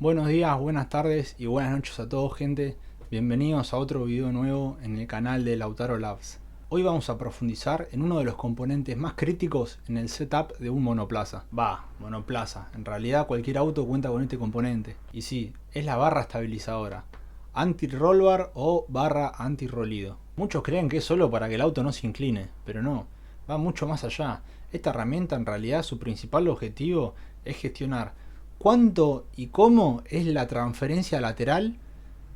Buenos días, buenas tardes y buenas noches a todos, gente. Bienvenidos a otro video nuevo en el canal de Lautaro Labs. Hoy vamos a profundizar en uno de los componentes más críticos en el setup de un monoplaza. Monoplaza. En realidad cualquier auto cuenta con este componente. Y sí, es la barra estabilizadora. Anti-roll bar o barra anti-rolido. Muchos creen que es solo para que el auto no se incline, pero no. Va mucho más allá. Esta herramienta en realidad su principal objetivo es gestionar cuánto y cómo es la transferencia lateral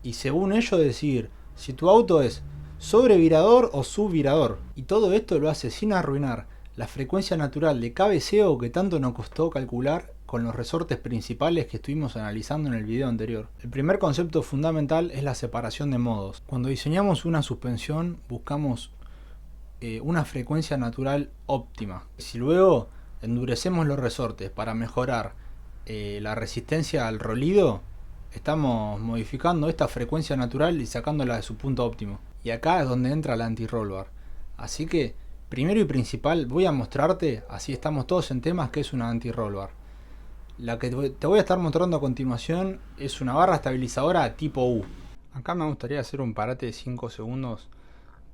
y según ello decir si tu auto es sobrevirador o subvirador. Y todo esto lo hace sin arruinar la frecuencia natural de cabeceo que tanto nos costó calcular con los resortes principales que estuvimos analizando en el video anterior. El primer concepto fundamental es la separación de modos. Cuando diseñamos una suspensión buscamos una frecuencia natural óptima. Si luego endurecemos los resortes para mejorar la resistencia al rolido, estamos modificando esta frecuencia natural y sacándola de su punto óptimo. Y acá es donde entra el anti-roll bar. Así que, primero y principal, voy a mostrarte, así estamos todos en temas, que es una anti-roll bar. La que te voy a estar mostrando a continuación es una barra estabilizadora tipo U. Acá me gustaría hacer un parate de 5 segundos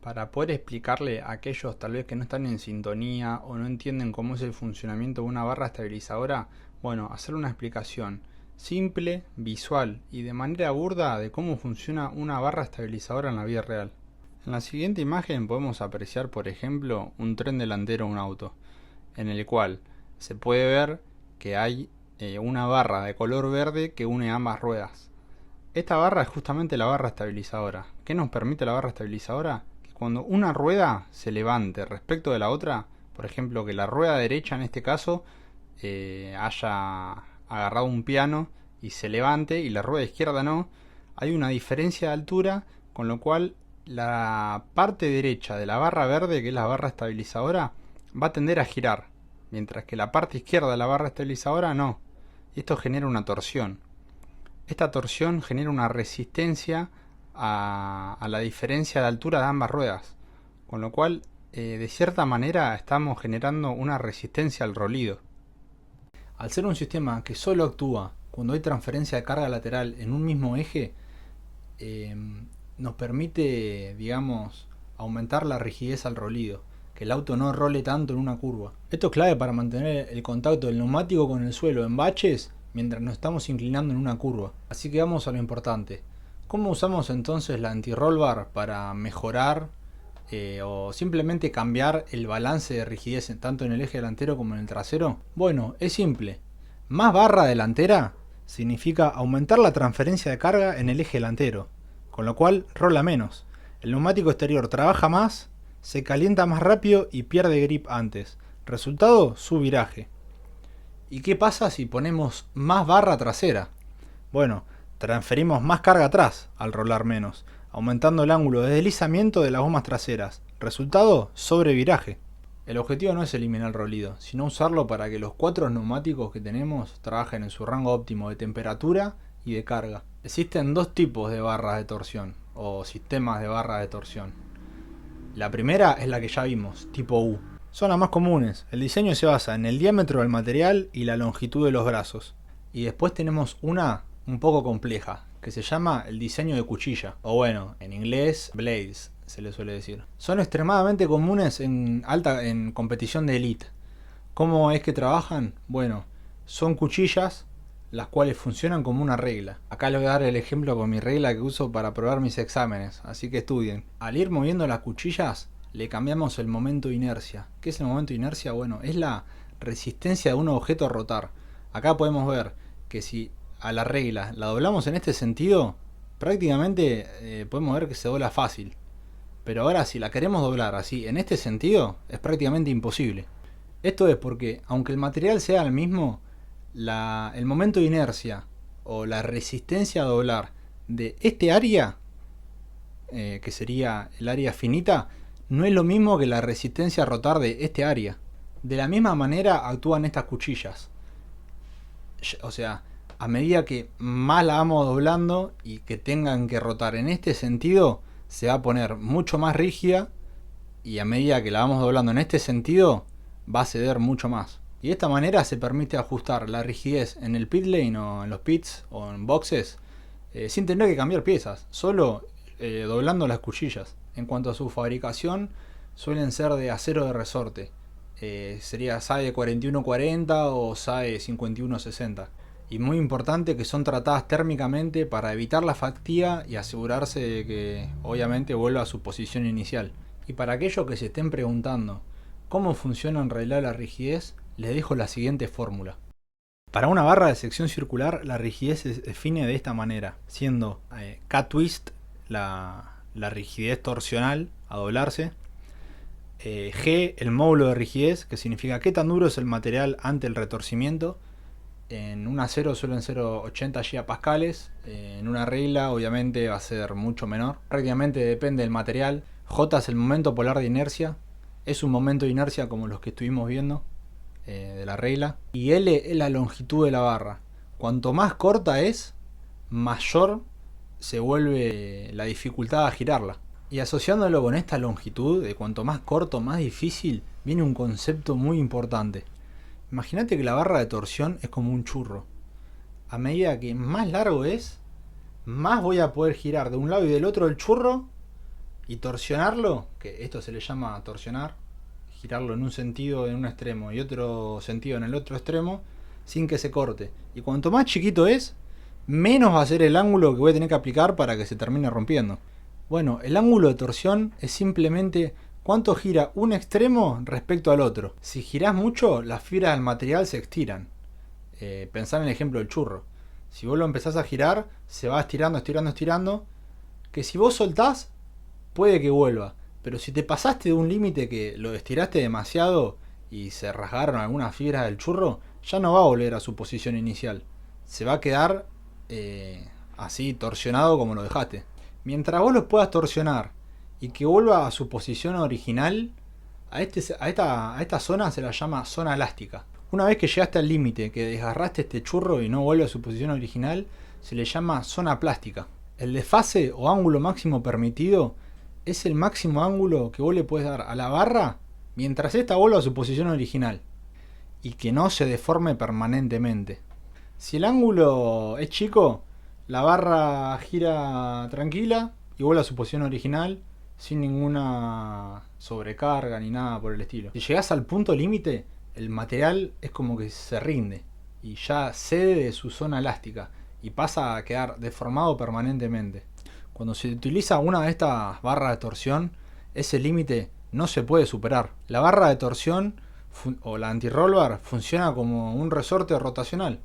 para poder explicarle a aquellos tal vez que no están en sintonía o no entienden cómo es el funcionamiento de una barra estabilizadora. Bueno, hacer una explicación simple, visual y de manera burda de cómo funciona una barra estabilizadora en la vida real. En la siguiente imagen podemos apreciar, por ejemplo, un tren delantero de un auto, en el cual se puede ver que hay una barra de color verde que une ambas ruedas. Esta barra es justamente la barra estabilizadora. ¿Qué nos permite la barra estabilizadora? Que cuando una rueda se levante respecto de la otra, por ejemplo que la rueda derecha en este caso haya agarrado un piano y se levante y la rueda izquierda no, hay una diferencia de altura, con lo cual la parte derecha de la barra verde, que es la barra estabilizadora, va a tender a girar, mientras que la parte izquierda de la barra estabilizadora no. Y esto genera una torsión. Esta torsión genera una resistencia a la diferencia de altura de ambas ruedas, con lo cual de cierta manera estamos generando una resistencia al rolido. Al ser un sistema que solo actúa cuando hay transferencia de carga lateral en un mismo eje, nos permite, digamos, aumentar la rigidez al rolido, que el auto no role tanto en una curva. Esto es clave para mantener el contacto del neumático con el suelo en baches mientras nos estamos inclinando en una curva. Así que vamos a lo importante. ¿Cómo usamos entonces la anti-roll bar para mejorar o simplemente cambiar el balance de rigidez tanto en el eje delantero como en el trasero? Bueno, es simple. Más barra delantera significa aumentar la transferencia de carga en el eje delantero, con lo cual rola menos. El neumático exterior trabaja más, se calienta más rápido y pierde grip antes. Resultado, su viraje. ¿Y qué pasa si ponemos más barra trasera? Bueno, transferimos más carga atrás al rolar menos, aumentando el ángulo de deslizamiento de las gomas traseras. Resultado, sobreviraje. El objetivo no es eliminar el rolido, sino usarlo para que los 4 neumáticos que tenemos trabajen en su rango óptimo de temperatura y de carga. Existen dos tipos de barras de torsión, o sistemas de barras de torsión. La primera es la que ya vimos, tipo U. Son las más comunes. El diseño se basa en el diámetro del material y la longitud de los brazos. Y después tenemos una un poco compleja, que se llama el diseño de cuchilla, o bueno, en inglés blades se le suele decir. Son extremadamente comunes en competición de elite. ¿Cómo es que trabajan? Bueno, son cuchillas las cuales funcionan como una regla. Acá les voy a dar el ejemplo con mi regla que uso para probar mis exámenes, así que estudien. Al ir moviendo las cuchillas le cambiamos el momento de inercia. ¿Qué es el momento de inercia? Bueno, es la resistencia de un objeto a rotar. Acá podemos ver que si a la regla la doblamos en este sentido, prácticamente podemos ver que se dobla fácil. Pero ahora si la queremos doblar así en este sentido, es prácticamente imposible. Esto es porque, aunque el material sea el mismo, el momento de inercia o la resistencia a doblar de este área, que sería el área finita, no es lo mismo que la resistencia a rotar de este área. De la misma manera actúan estas cuchillas. O sea, a medida que más la vamos doblando y que tengan que rotar en este sentido, se va a poner mucho más rígida, y a medida que la vamos doblando en este sentido, va a ceder mucho más. Y de esta manera se permite ajustar la rigidez en el pit lane o en los pits o en boxes sin tener que cambiar piezas, solo doblando las cuchillas. En cuanto a su fabricación, suelen ser de acero de resorte. Sería SAE 4140 o SAE 5160. Y muy importante que son tratadas térmicamente para evitar la fatiga y asegurarse de que obviamente vuelva a su posición inicial. Y para aquellos que se estén preguntando cómo funciona en realidad la rigidez, les dejo la siguiente fórmula. Para una barra de sección circular, la rigidez se define de esta manera, siendo K-twist la rigidez torsional a doblarse, G el módulo de rigidez, que significa qué tan duro es el material ante el retorcimiento. En un acero suelen ser 80 gigapascales, en una regla obviamente va a ser mucho menor. Prácticamente depende del material. J es el momento polar de inercia, es un momento de inercia como los que estuvimos viendo de la regla. Y L es la longitud de la barra. Cuanto más corta es, mayor se vuelve la dificultad a girarla. Y asociándolo con esta longitud, de cuanto más corto, más difícil, viene un concepto muy importante. Imagínate que la barra de torsión es como un churro. A medida que más largo es, más voy a poder girar de un lado y del otro el churro y torsionarlo, que esto se le llama torsionar, girarlo en un sentido en un extremo y otro sentido en el otro extremo, sin que se corte. Y cuanto más chiquito es, menos va a ser el ángulo que voy a tener que aplicar para que se termine rompiendo. Bueno, el ángulo de torsión es simplemente cuánto gira un extremo respecto al otro. Si girás mucho, las fibras del material se estiran. Pensá en el ejemplo del churro. Si vos lo empezás a girar, se va estirando, estirando, estirando. Que si vos soltás, puede que vuelva. Pero si te pasaste de un límite que lo estiraste demasiado y se rasgaron algunas fibras del churro, ya no va a volver a su posición inicial. Se va a quedar así torsionado como lo dejaste. Mientras vos lo puedas torsionar y que vuelva a su posición original, a esta zona se la llama zona elástica. Una vez que llegaste al límite, que desgarraste este churro y no vuelve a su posición original, se le llama zona plástica. El desfase o ángulo máximo permitido es el máximo ángulo que vos le puedes dar a la barra mientras esta vuelva a su posición original y que no se deforme permanentemente. Si el ángulo es chico, la barra gira tranquila y vuelve a su posición original sin ninguna sobrecarga ni nada por el estilo. Si llegas al punto límite, el material es como que se rinde y ya cede de su zona elástica y pasa a quedar deformado permanentemente. Cuando se utiliza una de estas barras de torsión, ese límite no se puede superar. La barra de torsión o la anti-roll bar funciona como un resorte rotacional.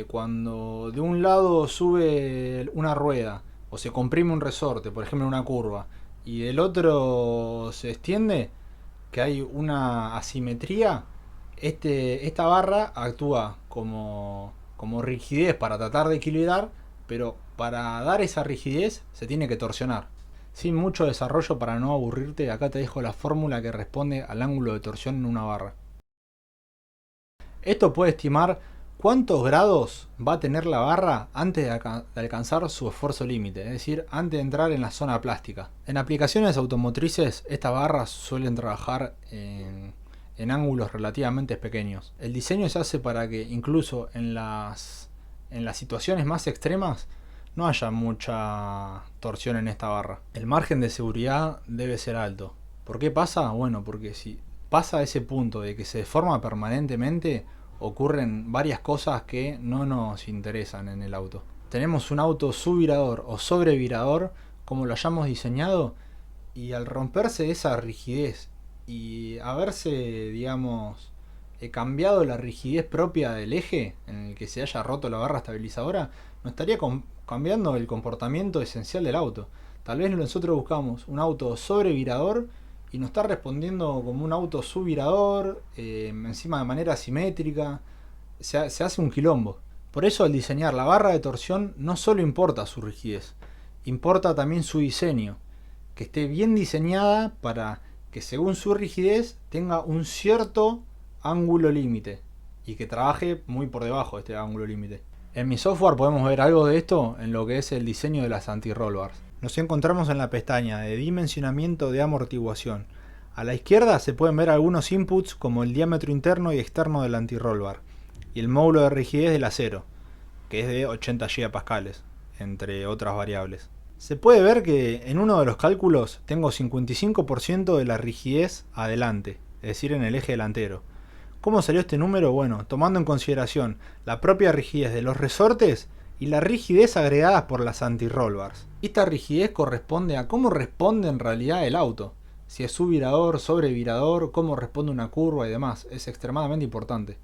Cuando de un lado sube una rueda o se comprime un resorte, por ejemplo en una curva, y del otro se extiende, que hay una asimetría, esta barra actúa como rigidez para tratar de equilibrar, pero para dar esa rigidez se tiene que torsionar. Sin mucho desarrollo para no aburrirte, acá te dejo la fórmula que responde al ángulo de torsión en una barra. Esto puede estimar cuántos grados va a tener la barra antes de alcanzar su esfuerzo límite, es decir, antes de entrar en la zona plástica. En aplicaciones automotrices, estas barras suelen trabajar en ángulos relativamente pequeños. El diseño se hace para que incluso en las situaciones más extremas no haya mucha torsión en esta barra. El margen de seguridad debe ser alto. ¿Por qué pasa? Bueno, porque si pasa a ese punto de que se deforma permanentemente, ocurren varias cosas que no nos interesan en el auto. Tenemos un auto subvirador o sobrevirador, como lo hayamos diseñado, y al romperse esa rigidez y haberse, digamos, cambiado la rigidez propia del eje en el que se haya roto la barra estabilizadora, nos estaría cambiando el comportamiento esencial del auto. Tal vez nosotros buscamos un auto sobrevirador y nos está respondiendo como un auto subvirador, encima de manera asimétrica. Se hace un quilombo. Por eso al diseñar la barra de torsión no solo importa su rigidez, importa también su diseño, que esté bien diseñada para que según su rigidez tenga un cierto ángulo límite y que trabaje muy por debajo de este ángulo límite. En mi software podemos ver algo de esto en lo que es el diseño de las anti-roll bars. Nos encontramos en la pestaña de dimensionamiento de amortiguación. A la izquierda se pueden ver algunos inputs como el diámetro interno y externo del anti-roll bar y el módulo de rigidez del acero, que es de 80 GPa, entre otras variables. Se puede ver que en uno de los cálculos tengo 55% de la rigidez adelante, es decir, en el eje delantero. ¿Cómo salió este número? Bueno, tomando en consideración la propia rigidez de los resortes y la rigidez agregada por las anti-roll bars. Esta rigidez corresponde a cómo responde en realidad el auto. Si es subvirador, sobrevirador, cómo responde una curva y demás. Es extremadamente importante.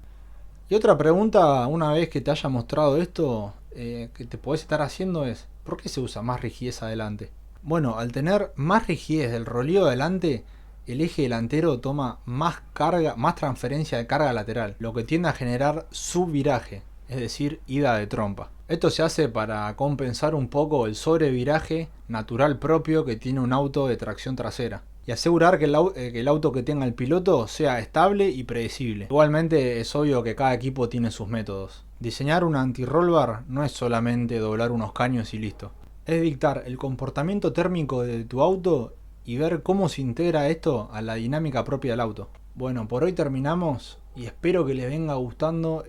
Y otra pregunta, una vez que te haya mostrado esto, que te podés estar haciendo es, ¿por qué se usa más rigidez adelante? Bueno, al tener más rigidez del roleo adelante, el eje delantero toma más carga, más transferencia de carga lateral, lo que tiende a generar subviraje, es decir, ida de trompa. Esto se hace para compensar un poco el sobreviraje natural propio que tiene un auto de tracción trasera y asegurar que el auto que tenga el piloto sea estable y predecible. Igualmente es obvio que cada equipo tiene sus métodos. Diseñar un anti-roll bar no es solamente doblar unos caños y listo. Es dictar el comportamiento térmico de tu auto y ver cómo se integra esto a la dinámica propia del auto. Bueno, por hoy terminamos y espero que les venga gustando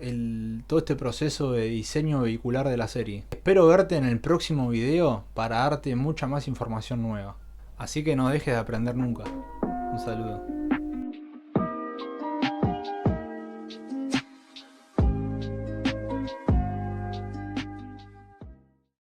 todo este proceso de diseño vehicular de la serie. Espero verte en el próximo video para darte mucha más información nueva. Así que no dejes de aprender nunca. Un saludo.